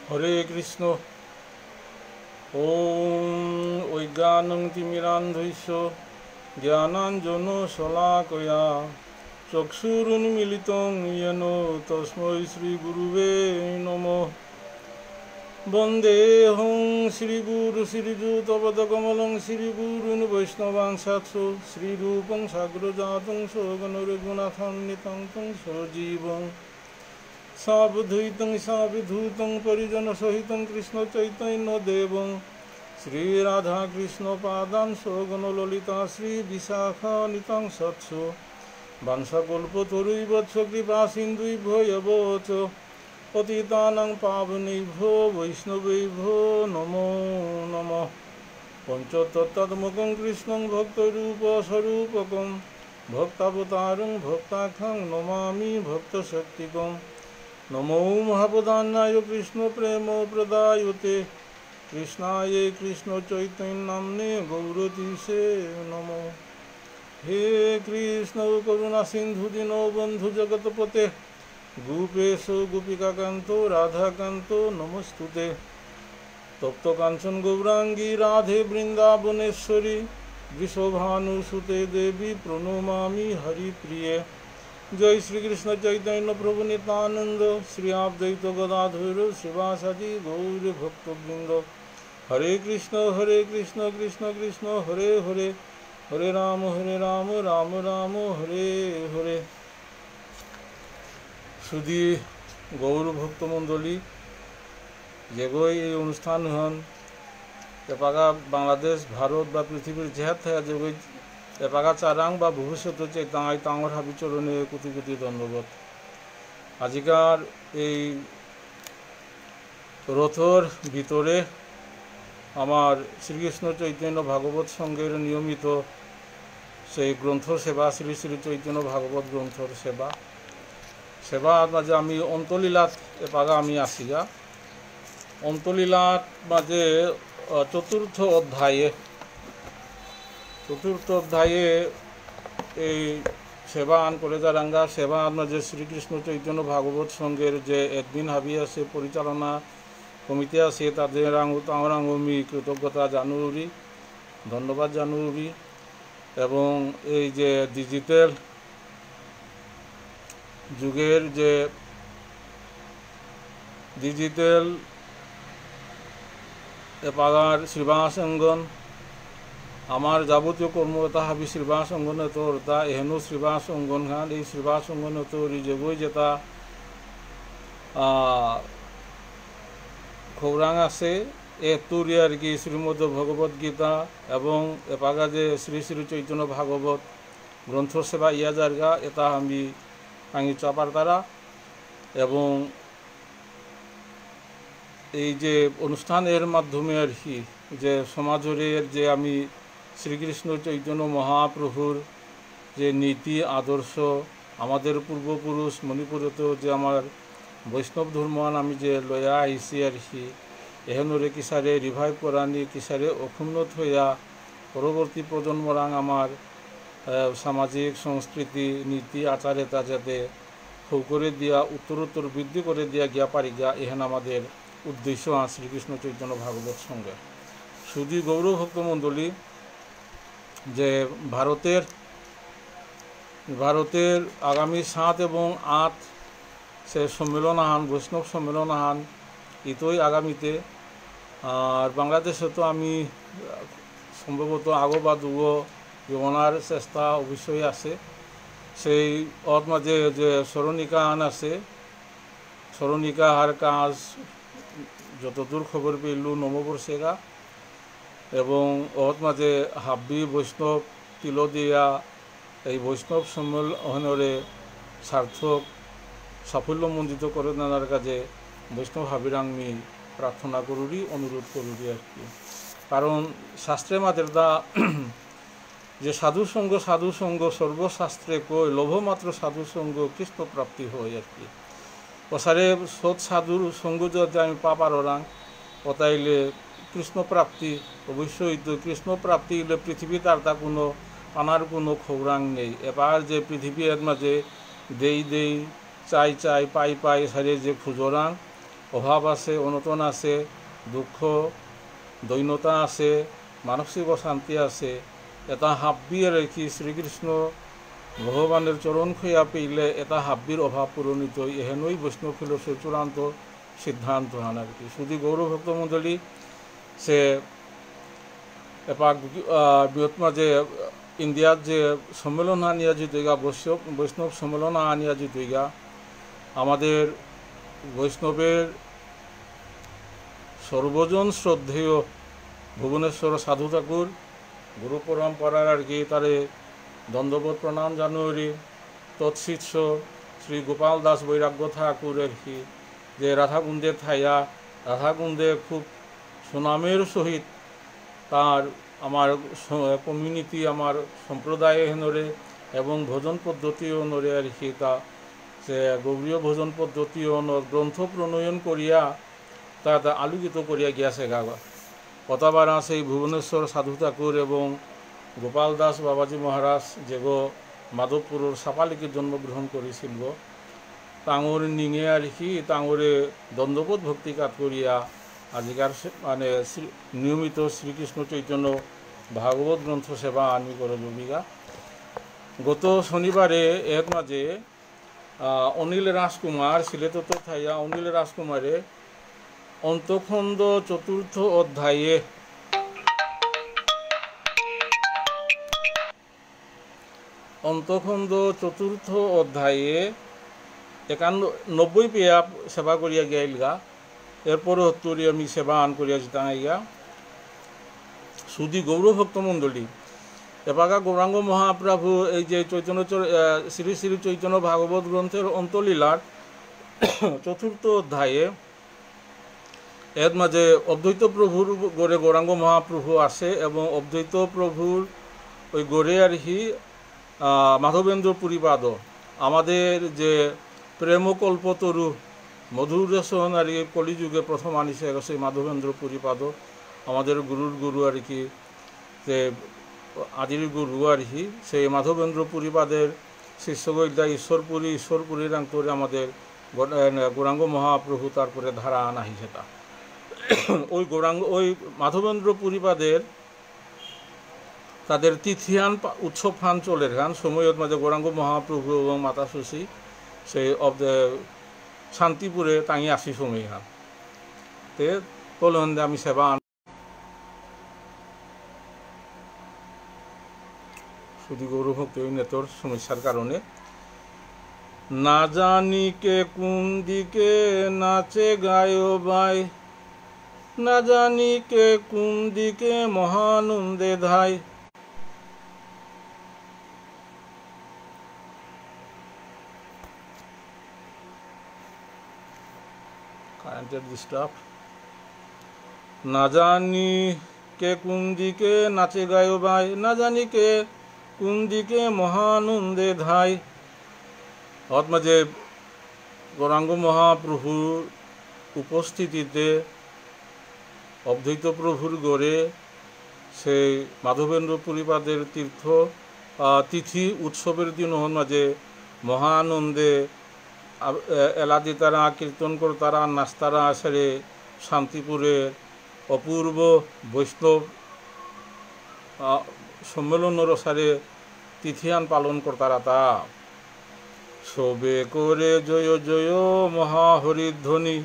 হরে কৃষ্ণ। ওম অজ্ঞানং তিমিরান্ধস্য জ্ঞানাঞ্জন শলাকয়া চক্ষুরুন্মিলিতং येन তস্मै শ্রীগুরুবে নমঃ। বন্দেহং শ্রীগুরু শ্রীযুতপদকমলং শ্রীগুরুन् বৈষ্ণবাংশাৎস শ্রীরূপং সাগ্রজাতং সগণরঘুনাথান্বিतं तं সজীবং সাবধূतं সাবিধূतं পরিজন সহিतं কৃষ্ণ চৈতন্য দেবং শ্রীরাধাকৃষ্ণ পাদান সগণ ললিতা শ্রী বিশাখানিতাং সৎস বাঞ্ছাকল্পতরুইবৎস কৃপা সিন্ধুভ্যো এব চ পতিতানাং পাবনেভ্যো বৈষ্ণবেভ্যো নমো নমঃ। পঞ্চতত্ত্বাত্মকং কৃষ্ণং ভক্তরূপস্বরূপকং ভক্তাবতারং ভক্তাখ্যং নমামি ভক্তশক্তিকং। নমো মহাপ্রধানায় কৃষ্ণ প্রেম প্রদায়তে কৃষ্ণায় কৃষ্ণ চৈতন্যনাম্নে গৌরতীশে নমঃ। হে কৃষ্ণ করুণা সিন্ধু দীনবন্ধু জগৎপতে গোপেশ গোপিকাকান্ত রাধাকান্ত নমস্তুতে। তপ্ত কাঞ্চন গৌরাঙ্গী রাধে বৃন্দাবনেশ্বরী বৃষভানুসুতে দেবী প্রণমামি হরিপ্রিয়ে। জয় শ্রীকৃষ্ণ চৈতন্য প্রভু নিত্যানন্দ শ্রী অদ্বৈত গদাধর শ্রীবাসাদি গৌর ভক্তবৃন্দ। হরে কৃষ্ণ কৃষ্ণ কৃষ্ণ হরে হরে হরে রাম রাম রাম হরে হরে। শুধু গৌর ভক্তমণ্ডলী যেগই এই অনুষ্ঠান হন এপাগা বাংলাদেশ ভারত বা পৃথিবীর যেহার থাকা যেগই এপাগা চারাং বা ভবিষ্যৎ হচ্ছে তাঁই তাঁর হাবি চরণে কোটি কোটি ধন্যবাদ। আজিকার এই রথর ভিতরে আমার শ্রীকৃষ্ণ চৈতন্য ভাগবত সংঘের নিয়মিত সেই গ্রন্থ সেবা শ্রী শ্রী চৈতন্য ভাগবত গ্রন্থর সেবা মাঝে আমি অন্তলীলাত এপাগা আমি আসিগা। অন্তলীলাত মাঝে চতুর্থ অধ্যায়ে এই সেবা আন করে যারাঙ্গা সেবা মাঝে শ্রীকৃষ্ণ চৈতন্য ভাগবত সংঘের যে একদিন হাবি আছে পরিচালনা কমিটি আছে তাদের আমি কৃতজ্ঞতা জানুরি ধন্যবাদ জানুরি। এবং এই যে ডিজিটাল যুগের যে ডিজিটাল এপাগার শ্রীবাস অঙ্গন আমার যাবতীয় কর্মকর্তা হাবি শ্রীবাস অঙ্গন তোরতা এহেন শ্রীবাস অঙ্গন খান এই শ্রীবাস অঙ্গন তোরি যেগই যেটা খৌরাং আছে এ তুরি আর কি শ্রীমদ্ ভগবত গীতা এবং এপাগা যে শ্রী শ্রী চৈতন্য ভাগবত গ্রন্থ সেবা ইয়া জায়গা এটা আমি আঙি চাপার তারা। এবং এই যে অনুষ্ঠানের মাধ্যমে আর কি যে সমাজের যে আমি শ্রীকৃষ্ণ চৈতন্য মহাপ্রভুর যে নীতি আদর্শ আমাদের পূর্বপুরুষ মণিপুরেতেও যে আমার বৈষ্ণব ধর্মান আমি যে লয়া আইসি আর কি এহেনরে কিসারে রিভাইভ করানি কিসারে অক্ষুণ্ণত হইয়া পরবর্তী প্রজন্মরাং আমার সামাজিক সংস্কৃতি নীতি আচারে তা যাতে ফৌ করে দিয়া উত্তরোত্তর বৃদ্ধি করে দিয়া গিয়া পারি গিয়া এহেন আমাদের উদ্দেশ্য শ্রীকৃষ্ণ চৈতন্য ভাগবত সঙ্গে। শুধু গৌর ভক্তমণ্ডলী যে ভারতের আগামী 7 এবং 8 সে সম্মেলন আহান বৈষ্ণব সম্মেলন আহান ইতোই আগামীতে। আর বাংলাদেশে তো আমি সম্ভবত আগো বা দুগো জীবনার চেষ্টা অবশ্যই আছে। সেই ওর মাঝে যে স্মরণিকা আন আছে স্মরণিকা হার কাজ যতদূর খবর পেলু নববর্ষেগা এবং ওর মাঝে হাব্বি বৈষ্ণব তিল দিয়া এই বৈষ্ণব সম্মেলনরে সার্থক সাফল্যমণ্ডিত করে নেওয়ার কাজে বৈষ্ণব হাবিরাংমি প্রার্থনা করুরি অনুরোধ করুরি আর কি। কারণ শাস্ত্রের মাদের দা যে সাধুসঙ্গ সর্বশাস্ত্রে কই লোভমাত্র সাধুসঙ্গ কৃষ্ণ প্রাপ্তি হয় আর কি। ওসারে সৎ সাধুর সঙ্গ যদি আমি পাবার ওরাং ওতাইলে কৃষ্ণ প্রাপ্তি অবশ্যই তো কৃষ্ণ প্রাপ্তি হলে পৃথিবী তার তা কোনো আনার কোনো খৌরাং নেই। এবার যে পৃথিবীর মাঝে দেই চাই পাই সারে যে খুঁজরাং অভাব আছে, অনটন আছে, দুঃখ দৈন্যতা আছে, মানসিক অশান্তি আছে, এটা হাব্বিয়ে রেখি শ্রীকৃষ্ণ ভগবানের চরণ খৈয়া পেলে এটা হাব্বির অভাব পূরণিত এহেনই বৈষ্ণব ফিলোসফির চূড়ান্ত সিদ্ধান্ত হান আর কি। শুধু গৌরভক্ত মণ্ডলী সে এপাক বৃহত্তমা যে ইন্ডিয়ার যে সম্মেলন আনিয়া জিতইগা বৈষ্ণব সম্মেলন আনিয়া জিতইগা আমাদের বৈষ্ণবের সর্বজন শ্রদ্ধেয় ভুবনেশ্বর সাধু ঠাকুর গুরু পরম্পরার আর কি তারে দণ্ডবোধ প্রণাম জানুয়ারি তৎশিষ্য শ্রী গোপাল দাস বৈরাগ্য ঠাকুরের কি যে রাধাকুণ্ডে থাইয়া রাধাকুণ্ডে খুব সুনামের সহিত তার আমার কমিউনিটি আমার সম্প্রদায় হেনরে এবং ভোজন পদ্ধতি অনুরে আর কি তা সে গৌরীয় ভোজন পদ্ধতি গ্রন্থ প্রণয়ন করিয়া তা আলোকিত করিয়া গিয়াছে গাওয়া কতবার সেই ভুবনেশ্বর সাধু ঠাকুর এবং গোপাল দাস বাবাজি মহারাজ যেগো মাধবপুরের সাপালিকে জন্মগ্রহণ করেছিল তাঙর নিঙে আর কি তাঙরে দণ্ডবোধ ভক্তিকাত করিয়া আজিকার মানে নিয়মিত শ্রীকৃষ্ণ চৈতন্য ভাগবত গ্রন্থ সেবা আনি করে জবিকা গত শনিবারে এর মাঝে অনিল রাজকুমার সিলেটত থাইয়া অনিল রাজকুমারে অন্তখণ্ড চতুর্থ অধ্যায়ে অন্তখণ্ড চতুর্থ অধ্যায়ে 91 পেয়া সেবা করিয়া গিয়াইলগা এরপরে হত্তরি আমি সেবা আন করিয়া জিতাইগা শুধু গৌরভক্ত মণ্ডলী এবাগা গৌরাঙ্গ মহাপ্রভু এই যে চৈতন্য শ্রী শ্রী চৈতন্য ভাগবত গ্রন্থের অন্তলীলার চতুর্থ অধ্যায়ে এর মাঝে অদ্বৈত প্রভুর গড়ে গৌরাঙ্গ মহাপ্রভু আসে এবং অদ্বৈত প্রভুর ওই গড়ে আর কি মাধবেন্দ্র পুরীপাদ আমাদের যে প্রেমকল্পতরু মধুর রসন আর কি কলিযুগে প্রথম আনিছে সেই মাধবেন্দ্র পুরীপাদ আমাদের গুরুর গুরু আর কি যে আদির গুরু আর কি সেই মাধবেন্দ্র পুরীপাদের শিষ্যগৈদা ঈশ্বরপুরীর আন্তরে আমাদের গৌরাঙ্গ মহাপ্রভু তারপরে ধারা আনা সেটা ওই গৌরাঙ্গ ওই মাধবেন্দ্র পুরীপাদের তাদের তিথিয়ান উৎসব ফান চলে গান সময়ত মাঝে গৌরাঙ্গ মহাপ্রভু এবং মাতা শশী সেই শান্তিপুরে তাঙি আসি সময় গান তে তলহন্দে আমি সেবা শুধু গৌরভক্তি নেতর সমস্যার কারণে না জানি কে কোন দিকে নাচে গায় বাই না জানি কে কোন দিকে মহানন্দে ধায় কারেন্টের ডিস্টার্ব না জানি কে কোন দিকে নাচে গায় বাই না জানি কে কোন দিকে মহানন্দে ধায় মাঝে গৌরাঙ্গ মহাপ্রভুর উপস্থিতিতে অদ্বৈত প্রভুর গড়ে সেই মাধবেন্দ্র পুরীপাদের তিথি উৎসবের দিন মাঝে মহানন্দে এলাদি তারা কীর্তন করতারা নাস্তারা সেরে শান্তিপুরের অপূর্ব বৈষ্ণব সম্মেলনের সারে তিথিয়ান পালন করতারা তা সবে করে জয় জয় মহাহরিধ্বনি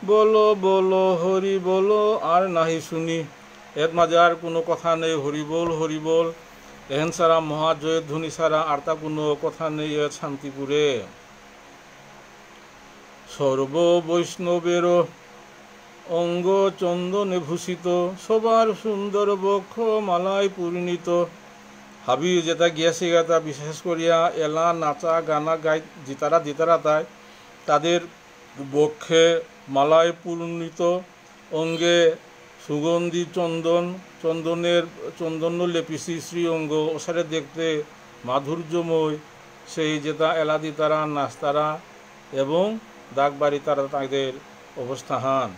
বলো বলো হরি বলো আর নাহি শুনি এর মাঝে আর কোনো কথা নেই হরিবোল এহেন সারা মহাজয়ধ্বনি সারা আর তা কোনো কথা নেই এ শান্তিপুরে সর্ব বৈষ্ণবের অঙ্গ চন্দনে ভূষিত সবার সুন্দর বক্ষ মালায় পূর্ণিত হাবি যেটা গিয়াছে তা বিশেষ করিয়া এলা নাচা গানা গাই জিতারা তাই তাদের বক্ষে মালায় পূর্ণিত অঙ্গে সুগন্ধি চন্দন লেপিসি শ্রী অঙ্গ ওসারে দেখতে মাধুর্যময় সেই যেটা এলাদি তারা নাস্তারা এবং দাগবাড়ি তারা তাদের অবস্থান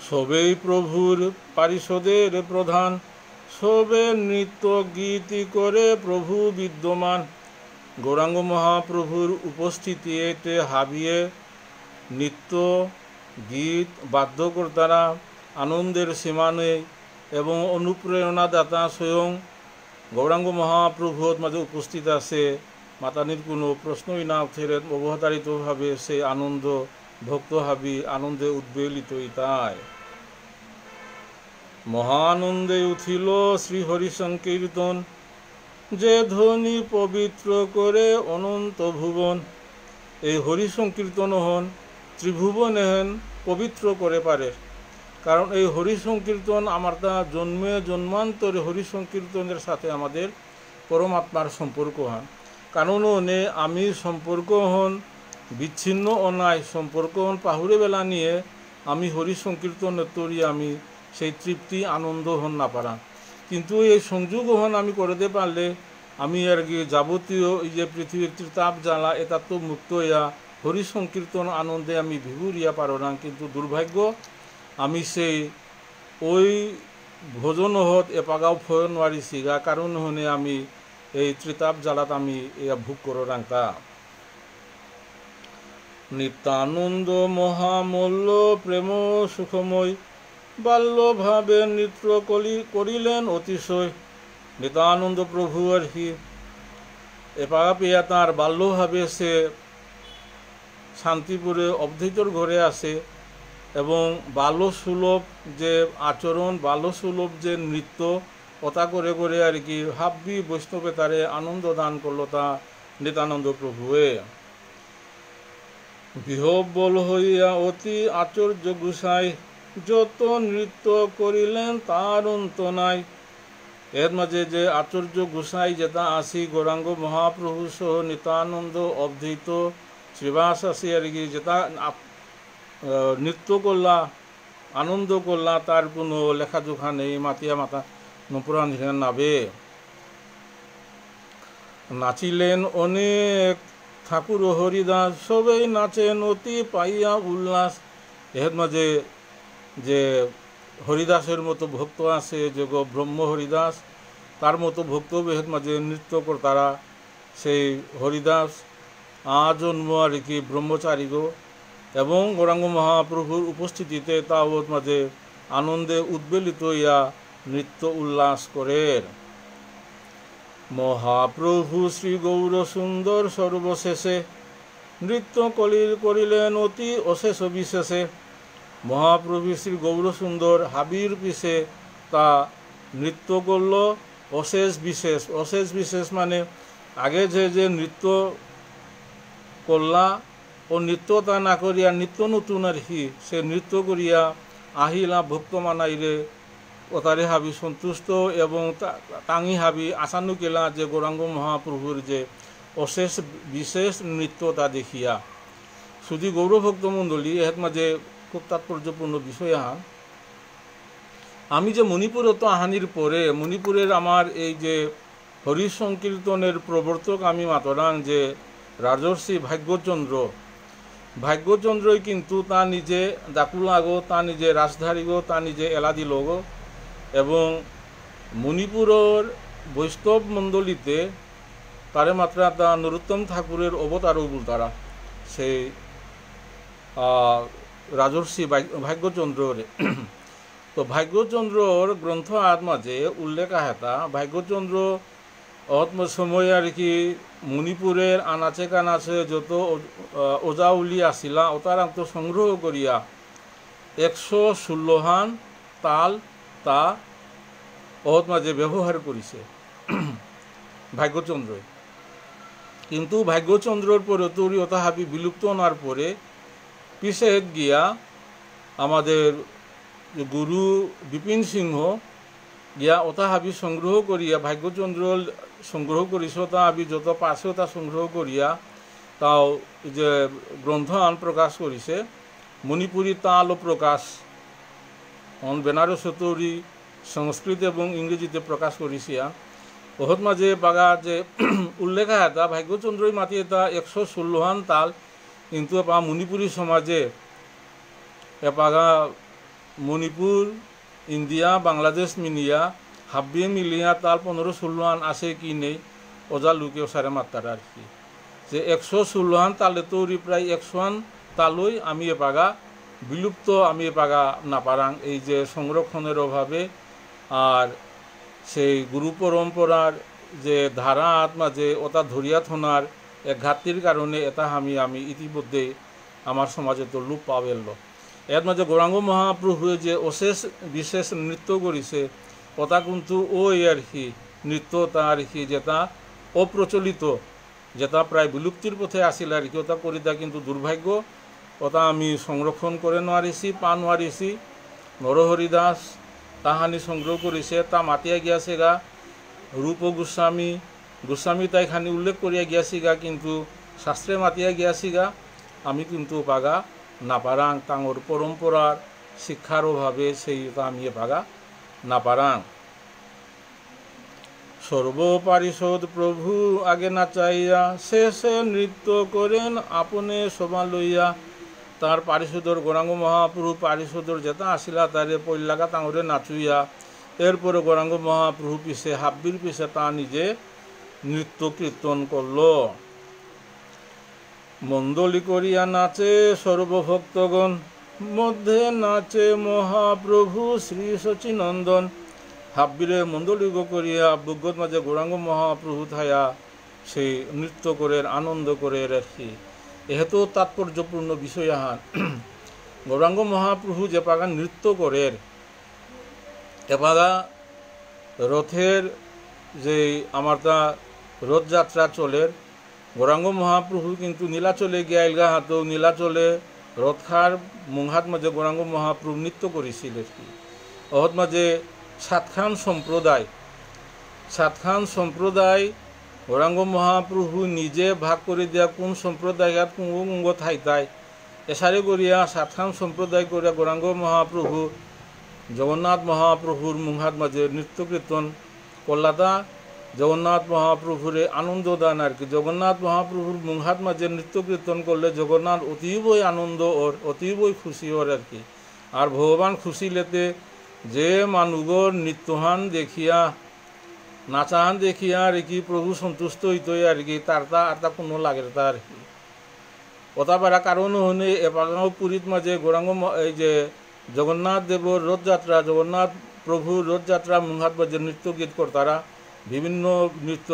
সবেই প্রভুর পারিষদের প্রধান সবে নৃত্য গীতি করে প্রভু বিদ্যমান গৌরাঙ্গ মহাপ্রভুর উপস্থিতিতে হাবিয়ে নৃত্য গীত বাদ্যকর্তারা আনন্দের সীমা নেই এবং অনুপ্রেরণাদাতা স্বয়ং গৌরাঙ্গ মহাপ্রভুর মাঝে উপস্থিত আছে। মাতানির কোনো প্রশ্নই না উঠেন, অবতারিতভাবে সে আনন্দ ভক্তহাবি আনন্দে উদ্বেলিত তাই। মহানন্দে উঠিল শ্রীহরি সংকীর্তন, যে ধ্বনি পবিত্র করে অনন্ত ভুবন। এই হরি সংকীর্তন হন ত্রিভুবনে হেন পবিত্র করে পারে, কারণ এই হরি সংকীর্তন আমার তা জন্মে জন্মান্তরে হরি সংকীর্তনের সাথে আমাদের পরমাত্মার সম্পর্ক হন। কারণ নে আমি সম্পর্ক হন বিচ্ছিন্ন অনায় সম্পর্ক হন পাহুরে বেলা নিয়ে আমি হরি সংকীর্তনের তরি আমি সেই তৃপ্তি আনন্দ হন না পারা। কিন্তু এই সংযোগ হন আমি করতে পারলে আমি আর কি যাবতীয় এই যে পৃথিবীর ত্রিতাপ জ্বালা এটা তো মুক্ত ইয়া হরি সংকীর্তন আনন্দে আমি ভিভুরিয়া পারো না। কিন্তু দুর্ভাগ্য আমি সেই ওই ভোজন হত এপাগাও ফয় নোৱাৰি সিগা, কারণ হনে আমি এই ত্রিতাপ জ্বালাত আমি এয়া ভোগ করো রাংতা। নিত্যানন্দ মহামূল্য প্রেম সুখময়, বাল্যভাবে নৃত্য করিলেন অতিশয়। নিত্যানন্দ প্রভু আর কি এপাগা পেয়া তাঁর বাল্যভাবে সে শান্তিপুরে অবধূতর ঘরে আসে এবং বাল্যসুলভ যে আচরণ বাল্যসুলভ যে নৃত্য কথা করে করে আর কি হাব্বি বৈষ্ণবে তারে আনন্দ দান করলো তা নিত্যানন্দ প্রভুয়ে। বিহব্বল হইয়া অতি আচর্য গুসাই, যত নৃত্য করিলেন তার অন্ত নাই। এর মাঝে যে আচর্য গোসাই যেটা আসি গৌরাঙ্গ মহাপ্রভু সহ নিত্যানন্দ অবধূত শ্রীবাস আসি আর কি যেটা নৃত্য করলা আনন্দ করলা তার কোনো লেখাজোখা নেই। মাতিয়া মাতা নপুরাণ নাবে নাচিলেন অনেক ঠাকুর হরিদাস, সবেই নাচেন অতি পাইয়া উল্লাস। এর মাঝে যে হরিদাসের মতো ভক্ত আছে যে ব্রহ্ম হরিদাস, তার মতো ভক্ত এর মাঝে নৃত্য কর্তারা সেই হরিদাস আজন্ম আর কি ব্রহ্মচারী গো এবং গৌরাঙ্গ মহাপ্রভুর উপস্থিতিতে তা ওর মাঝে আনন্দে উদ্বেলিত ইয়া নৃত্য উল্লাস করেন। মহাপ্রভু শ্রী গৌর সুন্দর সর্বশেষে, নৃত্য করিলেন অতি অশেষ বিশেষে। মহাপ্রভু শ্রী গৌর সুন্দর হাবির পিছে তা নৃত্য করল অশেষ বিশেষ। অশেষ বিশেষ মানে আগে যে নৃত্য করলা ও নৃত্য তা না করিয়া নিত্য নতুন আর কি সে নৃত্য করিয়া আহিলা ভক্ত মানাইলে ওতারে হাবি সন্তুষ্ট এবং টাঙি হাবি আশানু কেলা যে গৌরাঙ্গ মহাপ্রভুর যে অশেষ বিশেষ নৃত্য তা দেখিয়া। শুধু গৌরভক্ত মণ্ডলী এর মাঝে খুব তাৎপর্যপূর্ণ বিষয় আহান। আমি যে মণিপুরত আহানির পরে মণিপুরের আমার এই যে হরি সংকীর্তনের প্রবর্তক আমি মাতরাং যে রাজর্ষি ভাগ্যচন্দ্রই কিন্তু তা নিজে দাকুলাগো তা নিজে রাজধারীগো তা নিজে এলাদিলগো এবং মণিপুরের বৈষ্ণব মণ্ডলীতে তারে মাত্রা তা নরোত্তম ঠাকুরের অবতারও তারা সেই রাজর্ষি ভাগ্যচন্দ্রের। তো ভাগ্যচন্দ্রর গ্রন্থ আদ মাঝে উল্লেখ আহেতা ভাগ্যচন্দ্র সময় আর কি মণিপুরের আনাচে কানাচে যত ওজাউলি আসিলা ওতারান্ত সংগ্রহ করিয়া 116 তাল তা ওত মাঝে ব্যবহার করিছে ভাগ্যচন্দ্র। কিন্তু ভাগ্যচন্দ্রর পরে তরি ওতা হাবি বিলুপ্ত হওয়ার পরে পিছে গিয়া আমাদের গুরু বিপিন সিংহ গিয়া ওতা হাবি সংগ্রহ করিয়া ভাগ্যচন্দ্র সংগ্রহ করিস তা হাবি যত পাশে তা সংগ্রহ করিয়া তাও যে গ্রন্থ আন প্রকাশ করিছে মণিপুরী তাল প্রকাশ বেনারস তরি সংস্কৃত এবং ইংরেজিতে প্রকাশ করিছিয়া। ওহত মাঝে বাগা যে উল্লেখ এটা ভাগ্যচন্দ্রই মাতি এটা 116 তাল কিন্তু এপা মণিপুরী সমাজে এপাগা মণিপুর ইন্ডিয়া বাংলাদেশ মিলিয়া হাব্বিয়ে মিলিয়া তাল 15-16 আছে কি নেই ওজা লোকেও সারে মাত্রার আর কি যে 116 তালে তৈরি প্রায় 100 তালই আমি এ পাগা বিলুপ্ত আমি এ পাগা না পারাং, এই যে সংরক্ষণের অভাবে আর সেই গুরু পরম্পরার যে ধারা আত্মা যে ওটা ধরিয়া থনার এক ঘাটতির কারণে এটা আমি ইতিমধ্যে আমার সমাজে তো লোপ পাবেল। এর মাঝে গৌরাঙ্গ মহাপ্রভুয়ে যে অশেষ বিশেষ নৃত্য করেছে ওটা কিন্তু ওই আর কি নৃত্যটা আর কি যেটা অপ্রচলিত, যেটা প্রায় বিলুপ্তির পথে আসিল আর কি, ওটা করিতা কিন্তু দুর্ভাগ্য। ওটা আমি সংরক্ষণ করে নোৱাৰিছি পা নোৱাৰিছি। নরহরি দাস তাহানি সংগ্রহ করেছে, তা মাতিয়া গিয়াছে গা রূপ গোস্বামী তাই খানি উল্লেখ করিয়া গিয়াছি গা, কিন্তু শাস্ত্রে মাতিয়া গিয়াছি গা আমি কিন্তু পাগা না পারাং, তাঙর পরম্পরার শিক্ষার অভাবে সেইটা আমি পাগা না পারাং। সর্বপারিষদ প্রভু আগে নাচাইয়া শেষে নৃত্য করেন আপনে শোভা লইয়া। তার পারিষদর গৌরাঙ্গ মহাপ্রভু পারিষদর যেটা আসিলা তারে পৈলাগা তাঙরে নাচুইয়া, এরপরে গৌরাঙ্গ মহাপ্রভু পিছে হাব্বির পিছে তা নিজে নৃত্য কীর্তন করল। মণ্ডলী করিয়া নাচে সর্বভক্তগণ, মধ্যে নাচে মহাপ্রভু শ্রী সচিনন্দন। হাব্বিরে মণ্ডলী করিয়া বুগত মাঝে গৌরাঙ্গ মহাপ্রভু থায়া সেই নৃত্য করে আনন্দ করে রাখি। এহেতু তাৎপর্যপূর্ণ বিষয় আহান গৌরাঙ্গ মহাপ্রভু যে পাগা নৃত্য করে এপাগা রথের যে আমার তা রথযাত্রা চলে, গৌরাঙ্গ মহাপ্রভু কিন্তু নীলাচলে গিয়াইলগা হাতো নীলাচলে রথখার মুংহাত মাঝে গৌরাঙ্গ মহাপ্রভু নৃত্য করেছিল। অহত মাঝে সাতখান সম্প্রদায় গৌরাঙ্গ মহাপ্রভু নিজে ভাগ করে দিয়া কোন সম্প্রদায় কুঙ্গ থাইতায় এসারে করিয়া সাতখান সম্প্রদায় করিয়া গৌরাঙ্গ মহাপ্রভু জগন্নাথ মহাপ্রভুর মুংহাত মাঝে নৃত্য কীর্তন করলাতা। জগন্নাথ মহাপ্রভুরে আনন্দ দান আর কি, জগন্নাথ মহাপ্রভুর মুংহাত মাঝে নৃত্য কীর্তন করলে জগন্নাথ অতীবই আনন্দ ওর অতীবই খুশি ওর আর কি। আর ভগবান খুশি লেতে যে মানুগর নৃত্যহান দেখিয়া নাচাহান দেখিয়া আর কি প্রভু সন্তুষ্ট হইতই আর কি, তার তা কোনো লাগে তা আর কি। ওটা পারা কারণ হনে এপাগাঁও পুরীত মাঝে গৌরাঙ্গ এই যে জগন্নাথ দেবর রথযাত্রা জগন্নাথ প্রভুর রথযাত্রা মুংহাত মাঝে নৃত্য গীত করতারা, বিভিন্ন নৃত্য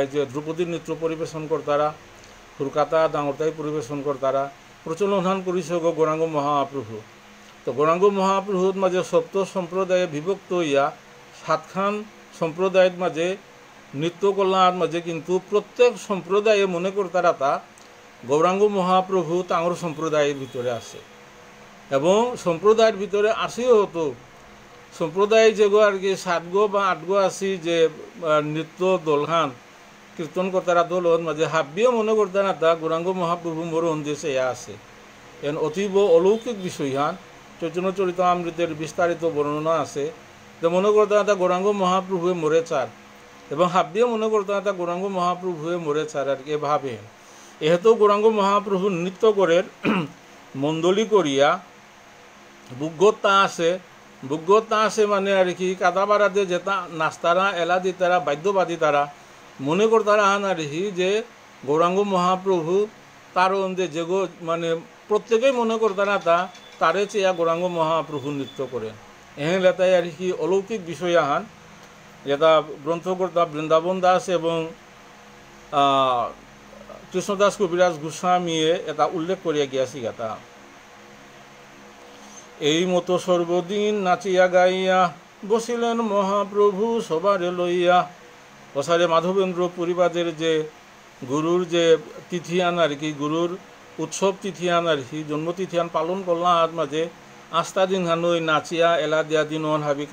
এই যে ধ্রুপদীর নৃত্য পরিবেশন করতারা, হুরকাতা ডাঙরতাই পরিবেশন করতারা, প্রচলন করিছে গৌরাঙ্গ মহাপ্রভু। তো গৌরাঙ্গ মহাপ্রভুর মাঝে সপ্ত সম্প্রদায়ে বিভক্ত হইয়া সাতখান সম্প্রদায়ের মাঝে নৃত্য কল্যাণ মাঝে কিন্তু প্রত্যেক সম্প্রদায়ে মনে করতারা তা গৌরাঙ্গ মহাপ্রভু তাঙর সম্প্রদায়ের ভিতরে আছে, এবং সম্প্রদায়ের ভিতরে আসেও হতো সম্প্রদায় যেগো আর কি 7 গো বা 8 গো আসি যে নৃত্য দলখান কীর্তন করতারা দল মাঝে হাব্বিও মনে করতে না তা গৌরাঙ্গ মহাপ্রভু মরণ দেশে আছে। এন অতীব অলৌকিক বিষয় হান চৈতন্য চরিতামৃতের বিস্তারিত বর্ণনা আছে যে মনে করতে না তা গৌরাঙ্গ মহাপ্রভুয়ে মরে চার, এবং হাব্বিও মনে করতে না তা গৌরাঙ্গ মহাপ্রভুয়ে মরে চার আর কি ভাবে। এহেতু গৌরাঙ্গ মহাপ্রভু নৃত্য করে মণ্ডলী করিয়া বুগ্গতা আছে মানে আর কি কাদাবাড়াতে যেটা নাস্তারা এলাদি তারা বাদ্যবাদী তারা মনে করতারা হান আর কি যে গৌরাঙ্গ মহাপ্রভু তার অন্ধে যেগো মানে প্রত্যেকেই মনে করতারা তা তারে চেয়া গৌরাঙ্গ মহাপ্রভু নৃত্য করেন। এহেন লেতাই আর কি অলৌকিক বিষয় আহান যেটা গ্রন্থকর্তা বৃন্দাবন দাস এবং কৃষ্ণদাস কবিরাজ গোস্বামীয়ে এটা উল্লেখ করিয়া গিয়াছি গাতা। এই মতো সর্বদিন নাচিয়া গাইয়া বসিলেন মহাপ্রভু সবারে লইয়া। ওসারে মাধবেন্দ্র পরিবারের যে গুরুর যে তিথিয়ান আর কি গুরুর উৎসব তিথিয়ান আর কি জন্মতিথিয়ান পালন করলাম মাঝে 8টা দিন হানুই নাচিয়া এলা দিয়া দিন হাবি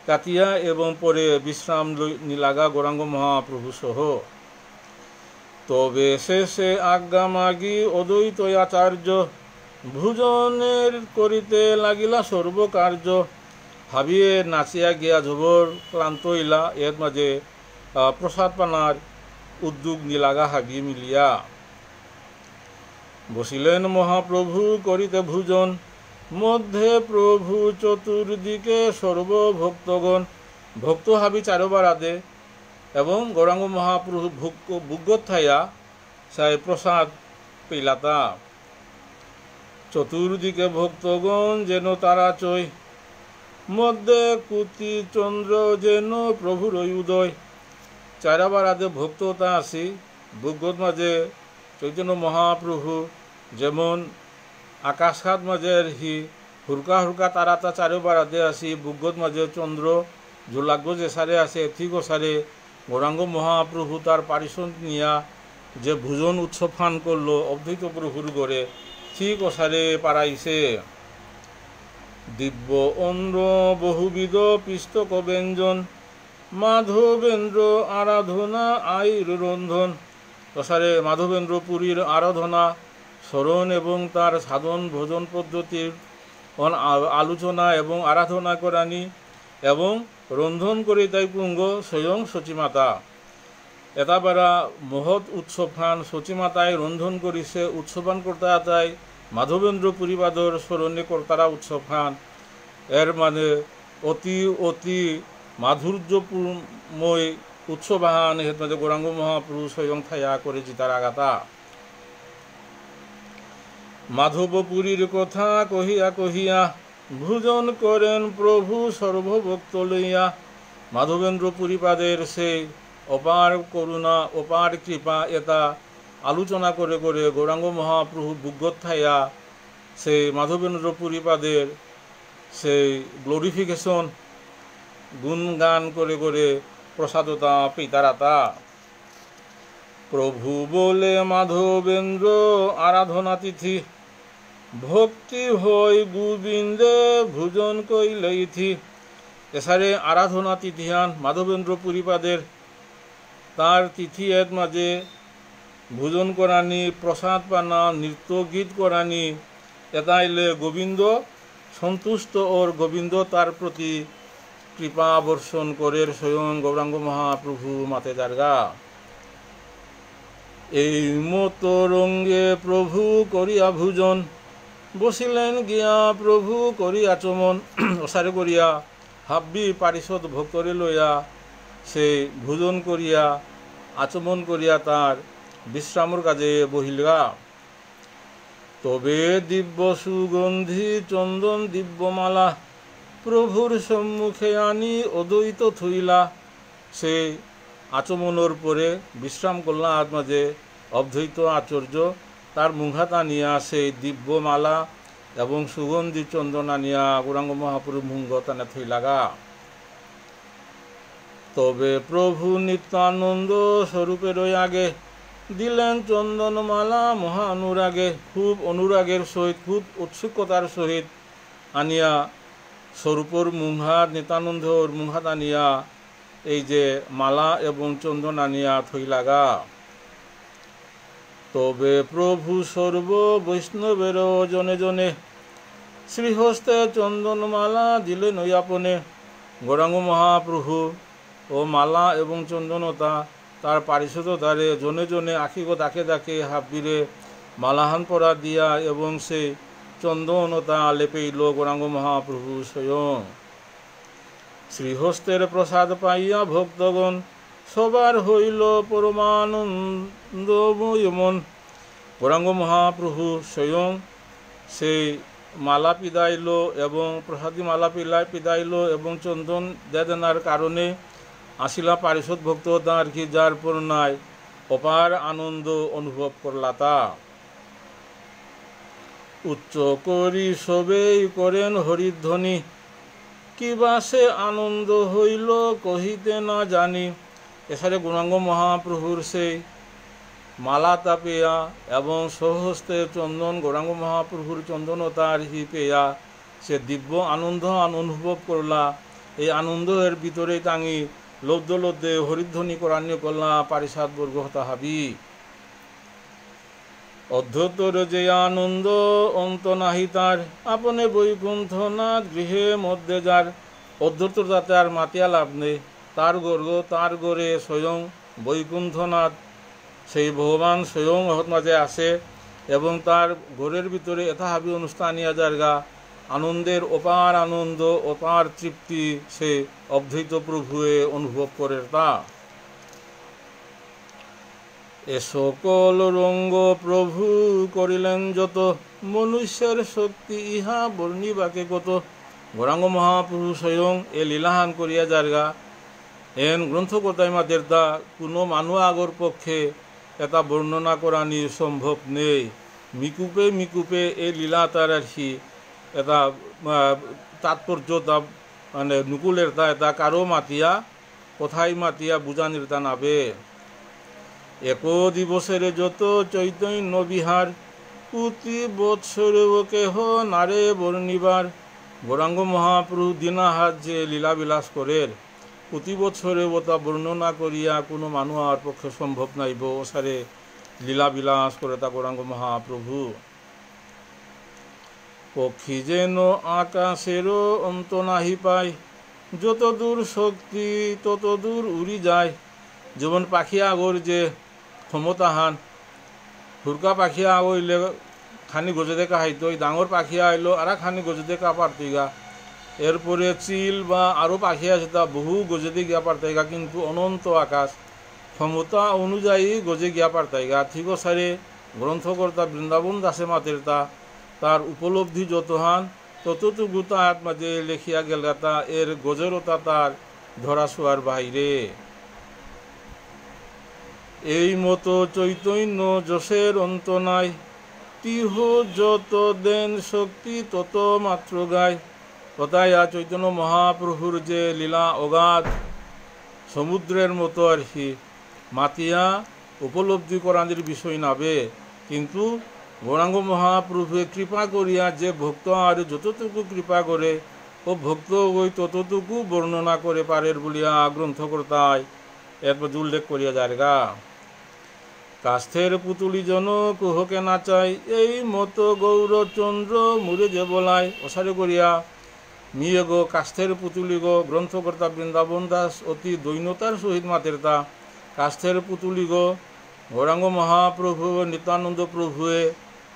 কাটিয়া এবং পরে বিশ্রাম নিলাগা গৌরাঙ্গ মহাপ্রভু সহ। তবে শেষে আজ্ঞা মাগি অদ্বৈত আচার্য ভোজনের করিতে লাগিলা সর্বকার্য। ভাবিয়ে নাচিয়া গিয়া ঝবর ক্লান্ত হইলা, এর মাঝে প্রসাদ পানার উদ্যোগ নিলাগা হাবিয়ে মিলিয়া। বসিলেন মহাপ্রভু করিতে ভোজন, মধ্যে প্রভু চতুর্দিকে সর্বভক্তগণ। ভক্ত হাবি চারবার আদে এবং গৌরাঙ্গ মহাপ্রভু বুগ্গত থাইয়া সাই প্রসাদ পেলাতা। চতুর্দিকে ভক্তগণ যেন তারা চই, মধ্যে কুতি চন্দ্র যেন প্রভুর উদয়। চারাবার আদে ভক্ততা আসি বুকগত মাঝে চৈতন্য মহাপ্রভু যেমন আকাশাত মাঝে হি হুরকা হুরকা তারাতা চারোবার আদে আসি বুকগত মাঝে চন্দ্র জোলাগ্য যে সারে আসে ঠিক সারে গৌরাঙ্গ মহাপ্রভু তার পারিশন নিয়া যে ভোজন উৎসব ফান করলো অদ্বৈত প্রভুর গড়ে ঠিক সারে পারাইছে। দিব্য অন্ধ্র বহুবিধ পিষ্টক ব্যঞ্জন, মাধবেন্দ্র আরাধনা আইর রন্ধন। প্রসারে মাধবেন্দ্র পুরীর আরাধনা স্মরণ এবং তার সাধন ভোজন পদ্ধতির আলোচনা এবং আরাধনা করানি এবং রন্ধন করে তাই পুঙ্গ স্বয়ং সচিমাতা। এটাবারা মহৎ উৎসবখান সচিমাতায় রন্ধন করিছে উৎসবান কর্তা তাই মাধবেন্দ্র পুরীবাদর স্মরণে কর্তারা উৎসবখান। এর মানে অতি অতি মাধুর্যময় উৎসবাহান হেতু গৌরাঙ্গ মহাপ্রভু স্বয়ং থায়া করে জিতার আগাতা। মাধবপুরীর কথা কহিয়া কহিয়া ভোজন করেন প্রভু সর্বভক্ত লইয়া। মাধবেন্দ্র পুরীপাদের সেই অপার করুণা অপার কৃপা এটা আলোচনা করে করে গৌরাঙ্গ মহাপ্রভু বুকগত থাইয়া সেই মাধবেন্দ্র পুরীপাদের সেই গ্লোরিফিকেশন গুণগান করে করে প্রসাদতা পিতারাতা। প্রভু বলে মাধবেন্দ্র আরাধনা তিথি, ভক্তি হই গোবিন্দে ভোজন কইলেইথি। এসারে আরাধনা তিথিহান মাধবেন্দ্র পুরীপাদের তার তিথি এক মাঝে ভোজন করানি প্রসাদ পানা নৃত্য গীত করানি এটাইলে গোবিন্দ সন্তুষ্ট ওর গোবিন্দ তার প্রতি কৃপা বর্ষণ করে স্বয়ং গৌরাঙ্গ মহাপ্রভু মাতে দার্গা। এই মতো রঙ্গে প্রভু করিয়া ভোজন, বসিলেন গিয়া প্রভু করিয়া চমন। অসারে করিয়া হাব্বি পারিষদ ভক্তরে লইয়া সেই ভোজন করিয়া আচমন করিয়া তার বিশ্রামর কাজে বহিলগা। তবে দিব্য সুগন্ধি চন্দন দিব্যমালা, প্রভুর সম্মুখে আনি অদ্বৈত থইলা। সে আচমনর পরে বিশ্রাম করলা আজ মাঝে অদ্বৈত আচার্য তার মুঘাত আনিয়া সেই দিব্যমালা এবং সুগন্ধি চন্দন আনিয়া গৌরাঙ্গ মহাপ্রভু মুঙ্গত আনে থইলাগা। তবে প্রভু নিত্যানন্দ স্বরূপের আগে দিলেন চন্দনমালা মহা অনুরাগে। খুব অনুরাগের সহিত খুব উৎসুকতার সহিত আনিয়া স্বরূপর মুঘাত নিত্যানন্দর মুঘাত আনিয়া এই যে মালা এবং চন্দন আনিয়া থইলাগা। তবে প্রভু সর্ব বৈষ্ণবের জনে জনে শ্রীহস্তে চন্দনমালা দিলেন আপনে। গৌরাঙ্গ মহাপ্রভু ও মালা এবং চন্দনতা তার পারিষদ দ্বারে জনে জনে আখিগ ডাকে ডাকে হাব্বিরে মালাহান পরা দিয়া এবং সে চন্দনতা লেপেইল গৌরাঙ্গ মহাপ্রভু স্বয়ং। শ্রীহস্তের প্রসাদ পাইয়া ভক্তগণ সবার হইল পরমানন্দময় মন। গৌরাঙ্গ মহাপ্রভু স্বয়ং সেই মালা পিদাইল এবং প্রসাদী মালা পিদাইল এবং চন্দন দেনার কারণে আসিলা পারিষদ ভক্ত তার কি যার পূর্ণায় অপার আনন্দ অনুভব করলা তা। উচ্চ করি সবেই করেন হরিধ্বনি, কিবা সে আনন্দ হইল কহিতে না জানি। এছাড়া গৌরাঙ্গ মহাপ্রভুর সেই মালা তাপেয়া এবং স্বহস্তে চন্দন গৌরাঙ্গ মহাপ্রভুর চন্দনতার হি পেয়া সে দিব্য আনন্দ অনুভব করলা। এই আনন্দের ভিতরে তাঙি লব্ধ লব্ধে হরিধ্বনি করান্য করলা পারিষদ বর্গ হতা হাবি। অধ্যতর যে আনন্দ অন্ত নাহি তার, আপনে বৈকুণ্ঠনাথ গৃহে মধ্যে যার। অধ্যতর যাতে আর মাতিয়া লাভ নেই, তার গর্গ তার গড়ে স্বয়ং বৈকুণ্ঠনাথ সেই ভগবান স্বয়ং মাঝে আসে এবং তার ঘরের ভিতরে এটা হাবি অনুষ্ঠান নিয়ে যারগা। আনন্দের অপার আনন্দ অপার তৃপ্তি সে অদ্বৈত প্রভুয়ে অনুভব করে তা। এ সকল রঙ্গ প্রভু করিলেন যত, মনুষ্যের শক্তি ইহা বর্ণিবাকে কত। গৌরাঙ্গ মহাপ্রভু স্বয়ং এ লীলাহান করিয়া জারগা এন গ্রন্থকথায় মাদের তা কোনো মানুষ আগর পক্ষে এটা বর্ণনা করানি সম্ভব নেই। মিকুপে মিকুপে এই লীলা তার আর কি এটা তাৎপর্য তা মানে নুকুলের তা এটা কারো মাতিয়া কোথায় মাতিয়া বুঝানির তা নাবে। এক দিবসের যত চৈতন্য বিহার প্রতি বৎসরে কেহ নারে বর্ণিবার। গৌরাঙ্গ মহাপ্রভু দিনাহাত যে লীলাবিলাস করের প্রতি বছরে তা বর্ণনা করিয়া কোনো মানুষ আর পক্ষে সম্ভব নাইব। সারে লীলাবিলাস করে তা গৌরাঙ্গ মহাপ্রভু। পক্ষী যেন আকাশেরও অন্ত নাহি পায়, যত দূর শক্তি তত দূর উড়ি যায়। যেমন পাখি আগর যে ক্ষমতাহান, হুরকা পাখি আগইলে খানি গজে দেখা হাইতো, ডাঙর পাখি আইলো আর খানি গজে দেখা পারতইগা। এরপরে চিল বা আরও পাখি আছে তা বহু গজে দিয়ে গিয়া পারতাইগা, কিন্তু অনন্ত আকাশ ক্ষমতা অনুযায়ী গজে গিয়া পারতাইগা। ঠিক সারে গ্রন্থকর্তা বৃন্দাবন দাসে মাতের তার উপলব্ধি যতহান ততটুকু তার মাঝে লেখিয়া গেল তা এর গজরতা তার ধরা ছোঁয়ার বাইরে। এই মতো চৈতন্য যশের অন্ত নাই, তিহ যত দেন শক্তি তত মাত্র গায়। কথায়া চৈতন্য মহাপ্রভুর যে লীলা অগাধ সমুদ্রের মতো আর কি মাতিয়া উপলব্ধি করানোর বিষয় নাবে, কিন্তু গৌরাঙ্গ মহাপ্রভু কৃপা করিয়া যে ভক্ত আর যতটুকু কৃপা করে ও ভক্ত ওই ততটুকু বর্ণনা করে পারের বলিয়া গ্রন্থকর্তায় এরপর উল্লেখ করিয়া যায়গা। কাষ্ঠের পুতুলি জন কুহকে নাচাই, এই মতো গৌরচন্দ্র মুরে যে বলায়। ওসারে করিয়া মিয়ে গো কাষ্ঠের পুতুলি গো গ্রন্থকর্তা বৃন্দাবন দাস অতি দৈন্যতার সহিত মাতের তা কাষ্ঠের পুতুলি গো গৌরাঙ্গ মহাপ্রভু নিত্যানন্দ প্রভুয়ে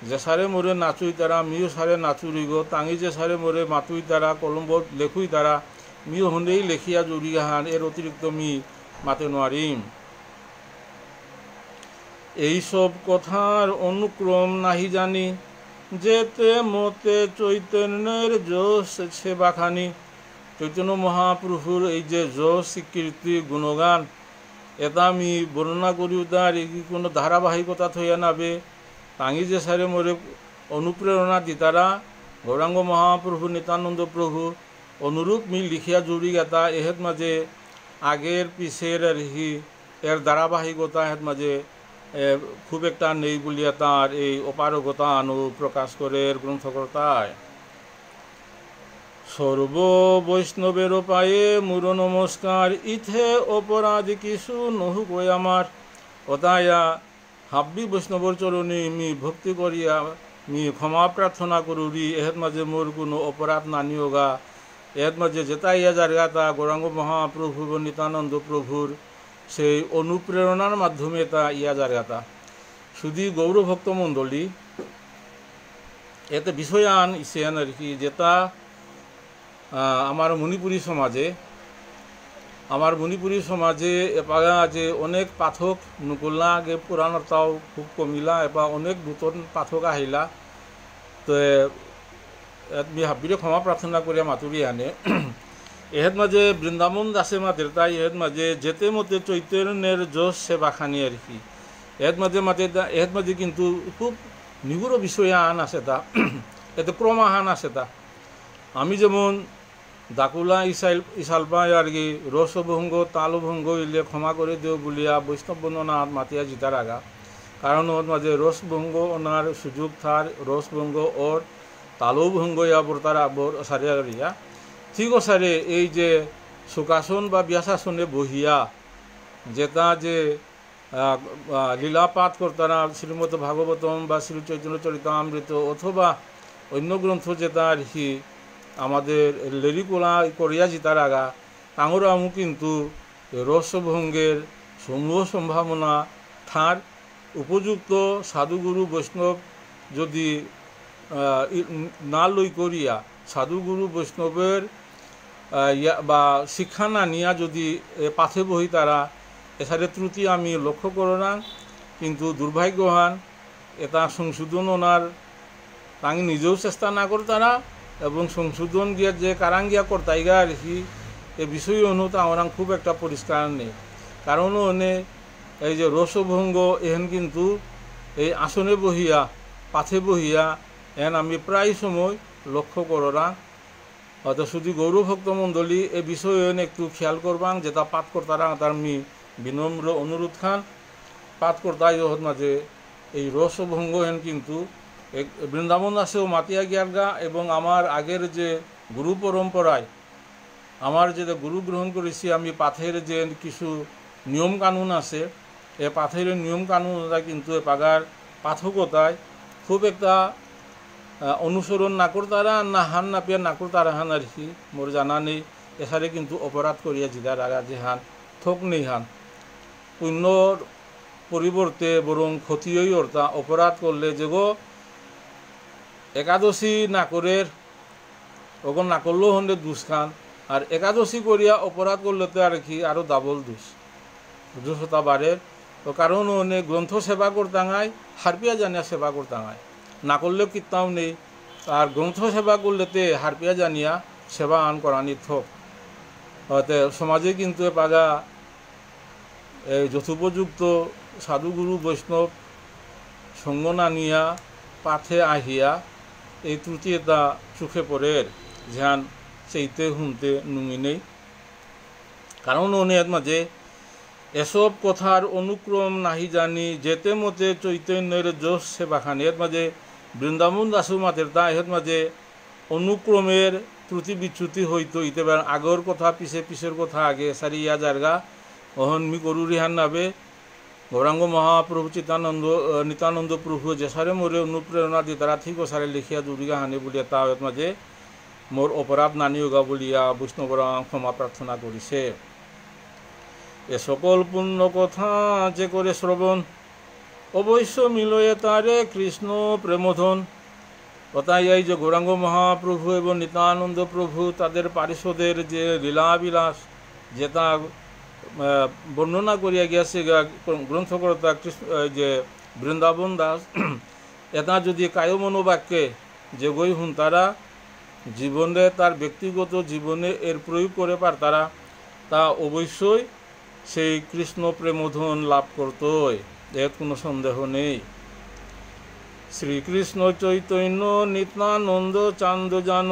যে সারে মোরে নাচুই তারা মিও সারে নাচুরি গো তাঙি যে সারে মোরে মাতুই তারা কলম্ব লেখুই তারা মিও হন্ডেই লেখিয়া জুড়িয়া হান, এর অতিরিক্ত মি মাতে নোয়ারিম। এইসব কথার অনুক্রম নাহি জানি, যেতে মতে চৈতন্যের যশ সেবাখানি। চৈতন্য মহাপ্রভুর এই যে যশ স্বীকৃতি গুণগান এটা আমি বর্ণনা করিও তার কোনো ধারাবাহিকতা থইয়া নাবে। তাঙি যে সারে মোরে অনুপ্রেরণা দিতারা গৌরাঙ্গ মহাপ্রভু নিত্যানন্দ প্রভু অনুরূপ মি লিখিয়া জুড়ি গেতা এহের মাঝে আগের পিছের আর হি এর ধারাবাহিকতা এর মাঝে খুব একটা নেই বলিয়া তার এই অপারগতা প্রকাশ করে গ্রন্থকর্তায়। সর্ব বৈষ্ণবের পায়ে মুর নমস্কার, ইথে অপরাধী কিছু নহু কই আমার। অতায়া হাব্বি বৈষ্ণবর চরণে মি ভক্তি করিয়া মি ক্ষমা প্রার্থনা করুরি, এহের মাঝে মোর কোনো অপরাধ নানিওগা। এর মাঝে যেতাইয়া জারগা তা গৌরাঙ্গ মহাপ্রভু নিত্যানন্দ প্রভুর সেই অনুপ্রেরণার মাধ্যমে তা ইয়া জারগাতা। শুধু গৌরভক্ত মণ্ডলী এতে বিষয়ান ইসেন আর কি, যেটা আমার মণিপুরী সমাজে এপাগা যে অনেক পাঠক নুকুল্লা আগে পুরাণতাও খুব কমিলা এবার অনেক নতুন পাঠক আহিলা। তো আমি হাবিরে ক্ষমা প্রার্থনা করিয়া মাতুরি আনে। এহের মাঝে বৃন্দাবন দাসে মাতের তাই এহের মাঝে যেতে মতে চৈতন্যের যশ সেবাখানি আর কি। এহের মাঝে কিন্তু খুব নিগুড় বিষয় আন আছে তা এতে ক্রমাহান আছে তা। আমি যেমন দাকুলা ইসালপায় আর কি রসভঙ্গ তালভঙ্গ ইলে ক্ষমা করে দেও বলিয়া বৈষ্ণব বন্দনা মাতিয়া জিতার আগা, কারণ ওর মাঝে রসভঙ্গ ওনার সুযোগ থার রসভঙ্গ ওর তালভঙ্গ ইয়াবর তার আবর সারিয়া ঠিক সারে এই যে সুখাসন বা ব্যাসাসনে বহিয়া যেটা যে লীলাপাঠ করতারা শ্রীমদ ভাগবতম বা শ্রী চৈতন্য চরিতামৃত অথবা অন্য গ্রন্থ যেটা আর কি আমাদের লেরিকোলা করিয়া জিতার আগা তাঙর আমু কিন্তু রসভঙ্গের সমূহ সম্ভাবনা থার উপযুক্ত সাধুগুরু বৈষ্ণব যদি না লই করিয়া সাধুগুরু বৈষ্ণবের বা শিক্ষা না নিয়া যদি পাথে বহি তারা এসারে ত্রুটি আমি লক্ষ্য করো না, কিন্তু দুর্ভাগ্যহান এটা সংশোধন ওনার তাঙ্গি নিজেও চেষ্টা না করতারা এবং সংশোধন গিয়া যে কারাং গিয়া করতাইগা আর কি এ বিষয় অনুত আমার খুব একটা পরিষ্কার নেই। কারণ ওনে এই যে রসভঙ্গ এহেন কিন্তু এই আসনে বহিয়া পাথে বহিয়া এহেন আমি প্রায় সময় লক্ষ্য করা। হয়তো শুধু গৌরভক্ত মণ্ডলী এ বিষয়ে একটু খেয়াল করবাং, যেটা পাঠ করতারা তার মি বিনম্র অনুরোধ খান পাঠ করতাই মাঝে এই রসভঙ্গ হেন কিন্তু বৃন্দাবন দাসেও মাতিয়া গিয়ারগা এবং আমার আগের যে গুরু পরম্পরায় আমার যে গুরু গ্রহণ করেছি আমি পাথের যে কিছু নিয়ম কানুন আছে এ পাথের নিয়ম কানুনটা কিন্তু এ পাগার পাঠকতায় খুব একটা অনুসরণ না করতারা না হান না পেয়ে না করতারা হান আর কি মোর জানা নেই। এখানে কিন্তু অপরাধ করিয়া জিদার আগা যে হান থোক নেই হান পুণ্যর পরিবর্তে বরং ক্ষতিই অর্থা অপরাধ করলে যেগো একাদশী না করে ওগো না করলেও হন্ডে দুষ খান আর একাদশী করিয়া অপরাধ করলে তো আর কি আরও ডাবল দুশতা বাড়ে। তো কারণ অনেক গ্রন্থ সেবা করতাঙায় হারপিয়া জানিয়া সেবা করতাঙায় না করলেও কিতাও নেই আর গ্রন্থ সেবা করলেতে হারপিয়া জানিয়া সেবা আন করানি থোক হতে সমাজে কিন্তু পাগা এই যথোপযুক্ত সাধুগুরু বৈষ্ণব সঙ্গ না নিয়া পাথে আহিয়া এই ত্রুটি এটা চোখে পড়ে ধ্যান সেইতে শুনতে নুমি নেই। কারণ অনেক মাঝে এসব কথার অনুক্রম নাহি জানি যেতে মতে চৈতন্যের যশ সেবাখানি এর মাঝে বৃন্দাবন দাসু মাতের তা এর মাঝে অনুক্রমের ত্রুটি বিচ্যুতি হইতো ইতে আগর কথা পিছের কথা আগে সারিয়া জারগা অহন্মি করু রিহান নাবে গৌরাঙ্গ মহাপ্রভু নিত্যানন্দ প্রভু যে সারে মোরে অনুপ্রেরণা দিয়ে তারা ঠিক সারে লিখিয়া দুর্গা হানি বলিয়া তা মাঝে মোর অপরাধ নানি হোগা বলিয়া বৈষ্ণবরা ক্ষমা প্রার্থনা করিছে। এ সকল পুণ্য কথা যে করে শ্রবণ অবশ্য মিলয়ে তারে কৃষ্ণ প্রেমধন। কথাই এই যে গৌরাঙ্গ মহাপ্রভু এবং নিত্যানন্দ প্রভু তাদের পারিষদের যে লীলাবিলাস যেটা বর্ণনা করিয়া গিয়াছে গ্রন্থকর্তা কৃষ্ণ যে বৃন্দাবন দাস এটা যদি কায় মনোবাক্যে যে গই হুন তারা জীবনে তার ব্যক্তিগত জীবনে এর প্রয়োগ করে পার তারা তা অবশ্যই সেই কৃষ্ণ প্রেমধন লাভ করতই এর কোনো সন্দেহ নেই। শ্রীকৃষ্ণ চৈতন্য নিত্যানন্দ চান্দ জান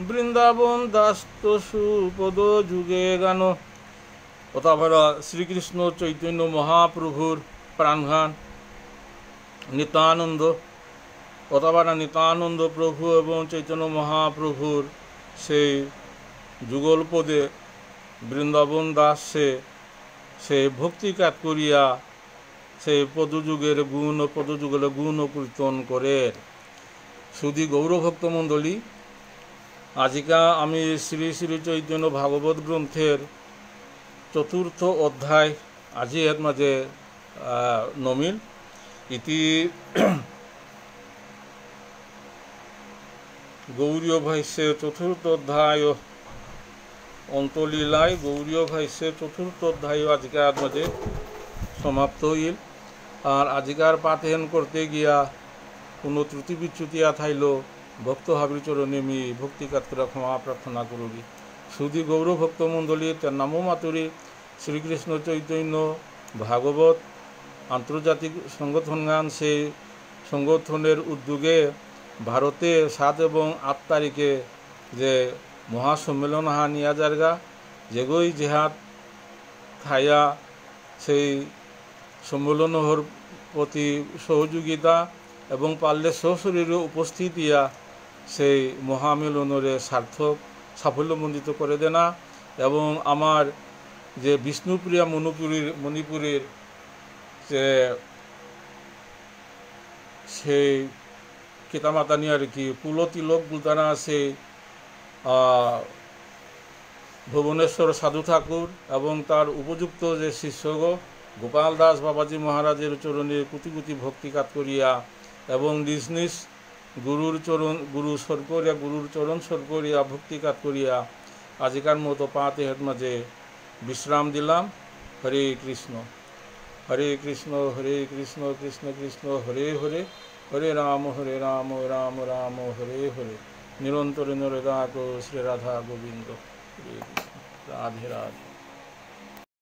বৃন্দাবন দাস তো সুপদ যুগে গান। অথবা শ্রীকৃষ্ণ চৈতন্য মহাপ্রভুর প্রাণঘান নিত্যানন্দ অথবা নিত্যানন্দ প্রভু এবং চৈতন্য মহাপ্রভুর সেই যুগল পদে বৃন্দাবন দাস সে ভক্তিকাত করিয়া সেই পদযুগের গুণ কীর্তন করে। শুধু গৌরভক্ত মণ্ডলী আজিকা আমি শ্রী শ্রী চৈতন্য ভাগবত গ্রন্থের 4th অধ্যায় আজি এর মাঝে নমিল ইতি গৌরীয় ভাষ্যে 4th অধ্যায় অন্তলীলায় গৌরীয় ভাষ্যে 4th অধ্যায় আজিকার মাঝে সমাপ্ত হইল। আর আজিকার পাঠেন করতে গিয়া কোনো ত্রুটি বিচ্যুতিয়া থাইল ভক্ত হাবির চরণে মি ভক্তিকাত করে ক্ষমা প্রার্থনা করবি। শুধু গৌরভক্ত মণ্ডলীর নামও মাতুরি শ্রীকৃষ্ণ চৈতন্য ভাগবত আন্তর্জাতিক সংগঠনগান সেই সংগঠনের উদ্যোগে ভারতে 7 এবং 8 তারিখে যে মহাসম্মেলন নিয়া জায়গা যেগই জেহাদ খাইয়া সেই সম্মেলনের প্রতি সহযোগিতা এবং পারলে সশরীরে উপস্থিত ইয়া সেই মহামিলনের সার্থক সাফল্যমণ্ডিত করে দেনা এবং আমার যে বিষ্ণুপ্রিয়া মণিপুরের যে সেই কিতামাতা নিয়ে আর কি পুলতিলক বুলতানা আছে ভুবনেশ্বর সাধু ঠাকুর এবং তার উপযুক্ত যে শিষ্যগ গোপাল দাস বাবাজি মহারাজের চরণে কোটি কোটি ভক্তিকাত করিয়া এবং নিজ নিজ গুরুর চরণ স্বর করিয়া ভক্তিকাত করিয়া আজিকার মতো পাতে হেট মাঝে বিশ্রাম দিলাম। হরে কৃষ্ণ কৃষ্ণ কৃষ্ণ হরে হরে হরে রাম রাম রাম হরে হরে নিরন্তরে নরে গাত শ্রী রাধা গোবিন্দ হরে কৃষ্ণ রাধে রাধে।